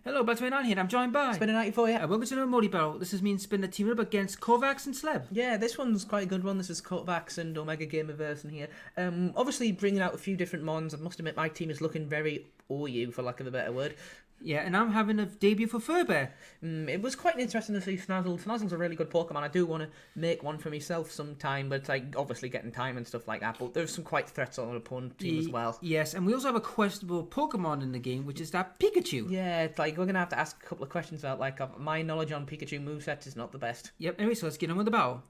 Hello, Batman here, and I'm joined by Spinner 94, yeah. welcome to another Multi Battle. This is me and Spinner teaming up against Kovacs and Sleb. Yeah, this one's quite a good one. This is Cutbacks and Omega Gamerverse in here. Obviously bringing out a few different mons. I must admit my team is looking very OU, for lack of a better word. Yeah, and I'm having a debut for Furbear. It was quite interesting to see Snazzle. Snazzle's a really good Pokemon. I do want to make one for myself sometime, but it's like obviously getting time and stuff like that. But there's some quite threats on our opponent team as well. Yes, and we also have a questionable Pokemon in the game, which is that Pikachu. Yeah, it's like we're going to have to ask a couple of questions about my knowledge on Pikachu movesets is not the best. Yep, anyway, so let's get on with the battle.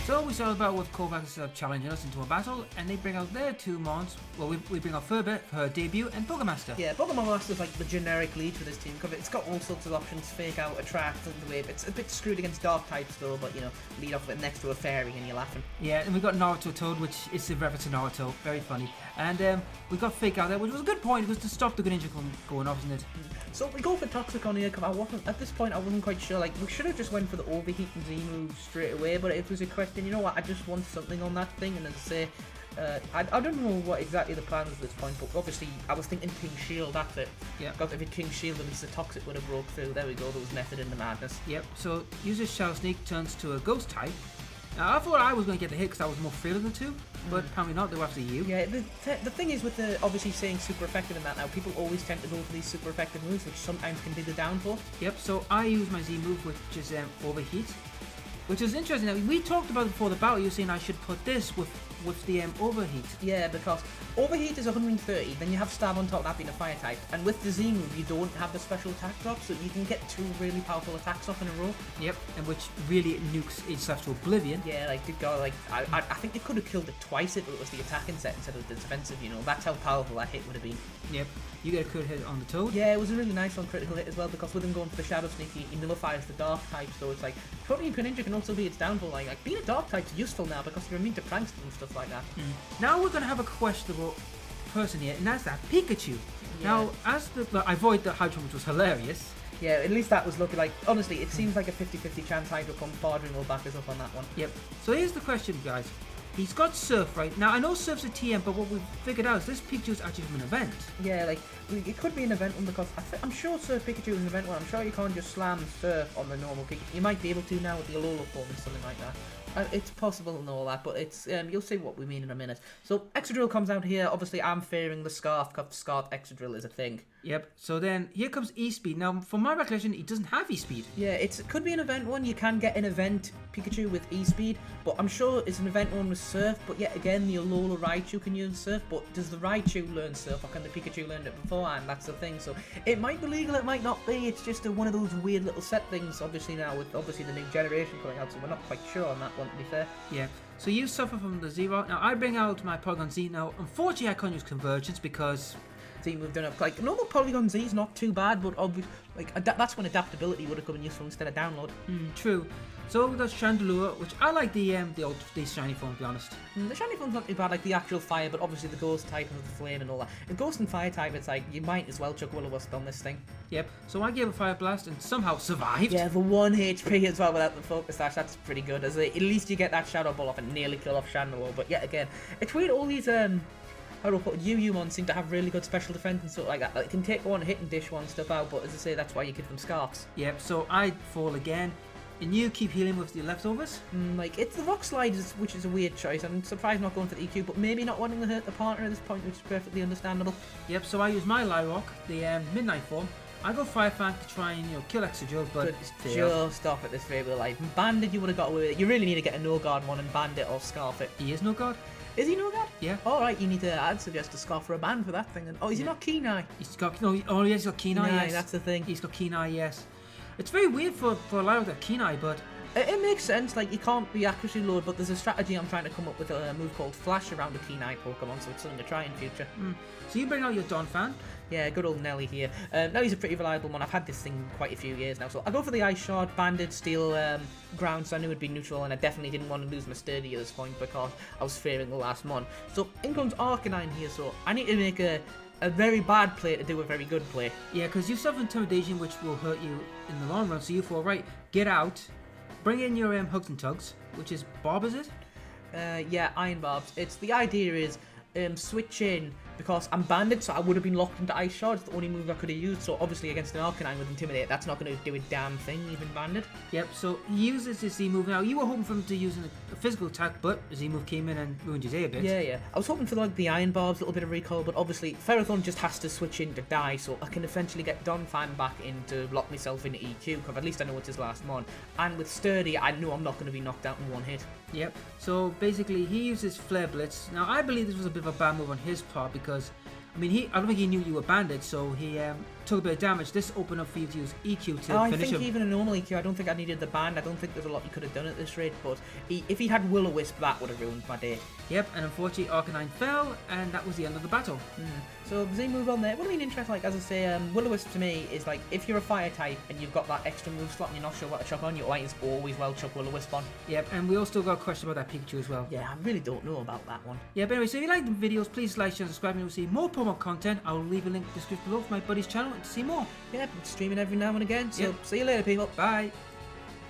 So we start the battle with Kovacs challenging us into a battle, and they bring out their two mons. Well, we bring out Furbear for her debut, and Pokemaster. Yeah, Pokemon Master's like the generic lead for this team because it's got all sorts of options: Fake Out, Attract, Thunderwave. It's a bit screwed against Dark types though, but you know, lead off with next to a Fairy and you're laughing. Yeah, and we got Naruto Toad, which is a reference to Naruto, very funny. And we got Fake Out there, which was a good point, because to stop the Greninja from going off, isn't it? So we go for Toxic on here because at this point I wasn't quite sure. Like we should have just went for the Overheat and Z move straight away, but it was a question. You know what? I just want something on that thing, and as I say, I don't know what exactly the plan is at this point, but obviously I was thinking King Shield. That's it. Yeah. Because if it King Shield, at least the Toxic would have broke through. There we go. There was method in the madness. Yep. So uses Shadow Sneak turns to a Ghost type. Now, I thought I was going to get the hit because I was more feared of the two, but apparently not. They were after you. Yeah, the thing is with the obviously saying super effective in that now, people always tend to go for these super effective moves, which sometimes can be the downfall. Yep, so I use my Z move, which is Overheat, which is interesting. Now, we talked about it before the battle. You're saying I should put this with the Overheat. Yeah, because Overheat is 130, then you have Stab on top of that being a fire type, and with the Z move you don't have the special attack drop, so you can get two really powerful attacks off in a row. Yep, and which really nukes itself to oblivion. Yeah, like good God, like I think they could have killed it twice if it was the attacking set instead of the defensive. You know, that's how powerful that hit would have been. Yep, you get a crit hit on the Toad. Yeah, it was a really nice one, critical hit as well, because with him going for the Shadow Sneak, he nullifies the Dark type, so it's like Protein Greninja can also be its downfall. Like being a Dark type's useful now because you're immune to Prankster and stuff like that. Now we're going to have a questionable person here, and that's that Pikachu. Yeah. Now, I avoid the Hydro, which was hilarious. Yeah, at least that was looking like, honestly, it seems like a 50-50 chance Hydro come forward and will back us up on that one. Yep. So here's the question, guys. He's got Surf, right? Now, I know Surf's a TM, but what we've figured out is this Pikachu is actually from an event. Yeah, like, it could be an event one because I'm sure Surf Pikachu is an event one. I'm sure you can't just slam Surf on the normal Pikachu. You might be able to now with the Alola form and something like that. It's possible and all that, but it's you'll see what we mean in a minute. So Excadrill comes out here. Obviously, I'm fearing the Scarf because Scarf Excadrill is a thing. Yep. So then here comes E-Speed. Now, from my recollection, he doesn't have E-Speed. Yeah, it could be an event one. You can get an event Pikachu with E-Speed, but I'm sure it's an event one with Surf. But yet again, the Alola Raichu can use Surf. But does the Raichu learn Surf, or can the Pikachu learn it beforehand? That's the thing. So it might be legal, it might not be. It's just one of those weird little set things. Obviously now with the new generation coming out, so we're not quite sure on that one, to be fair. Yeah. So you suffer from the zero. Now I bring out my Porygon Z. Now, unfortunately, I can't use Convergence because Z moved up. Like normal Polygon Z is not too bad, but obviously, like that's when adaptability would have come in useful instead of download. True. So we got Chandelure, which I like the shiny form, to be honest. The shiny form's not too bad, like the actual fire, but obviously the ghost type and the flame and all that. The ghost and fire type, it's like you might as well chuck Will-O-Wisp on this thing. Yep. So I gave a Fire Blast and somehow survived. Yeah, the 1 HP as well without the focus dash. That's pretty good. At least you get that Shadow Ball off and nearly kill off Chandelure. But yet again, it's weird. All these how do I put it? UU mons seem to have really good special defense and stuff like that. Like, it can take one hit and dish one stuff out, but as I say, that's why you give them scarfs. Yep. So I fall again. And you keep healing with the leftovers? Like, it's the Rock Slide, which is a weird choice. I'm surprised not going for the EQ, but maybe not wanting to hurt the partner at this point, which is perfectly understandable. Yep, so I use my Lyrock, the Midnight form. I go Fire Fang to try and, kill Excadrill, but just off at this rate, like, Bandit, you would have got away with it. You really need to get a No-Guard one and Bandit or Scarf it. He is No-Guard? Is he No-Guard? Yeah. Alright, you need to, I'd suggest a Scarf for a ban for that thing. And, is he not Kenai? He's got, he's got Kenai, yes. That's the thing. He's got Kenai, yes. It's very weird for Lyrock to have Kenai, but it makes sense, like, you can't be accuracy load, but there's a strategy I'm trying to come up with, a move called Flash around the Kenai Pokemon, so it's something to try in future. So you bring out your Donphan? Yeah, good old Nelly here. Now he's a pretty reliable one. I've had this thing quite a few years now, so I go for the Ice Shard, Banded, Steel Ground, so I knew it'd be neutral, and I definitely didn't want to lose my Sturdy at this point because I was fearing the last mon. So in comes Arcanine here, so I need to make a very bad play to do a very good play. Yeah, because you suffer Intimidation, which will hurt you in the long run, so you fall right, get out, bring in your Hugs and Tugs, which is Bob, is it? Yeah, Iron Barbs. It's the idea is switch in because I'm banded, so I would have been locked into Ice Shard. It's the only move I could have used. So obviously against an Arcanine with Intimidate, that's not going to do a damn thing, even banded. Yep, so he uses his Z move. Now, you were hoping for him to use a physical attack, but the Z move came in and ruined his day a bit. Yeah. I was hoping for like the Iron Barb's little bit of recoil, but obviously Ferrothorn just has to switch in to die, so I can eventually get Donphan back in to lock myself into EQ, because at least I know it's his last mon. And with Sturdy, I know I'm not going to be knocked out in one hit. Yep, so basically he uses Flare Blitz. Now, I believe this was a bit of a bad move on his part because, I mean, I don't think he knew you were banded, so he took a bit of damage. This opened up for you to use EQ to finish him. I think even a normal EQ, I don't think I needed the band. I don't think there's a lot you could have done at this rate, but if he had Will-O-Wisp, that would have ruined my day. Yep, and unfortunately Arcanine fell, and that was the end of the battle. So Z move on there. Would have been interesting, like as I say, Will-O-Wisp to me is like if you're a fire type and you've got that extra move slot and you're not sure what to chuck on, your white is always well chuck Will-O-Wisp on. Yep, and we also got a question about that Pikachu as well. Yeah, I really don't know about that one. Yeah, but anyway, so if you like the videos, please like, share, and subscribe, and you'll see more promo content. I will leave a link in the description below for my buddy's channel to see more. Yeah, streaming every now and again. So Yep. see you later, people. Bye.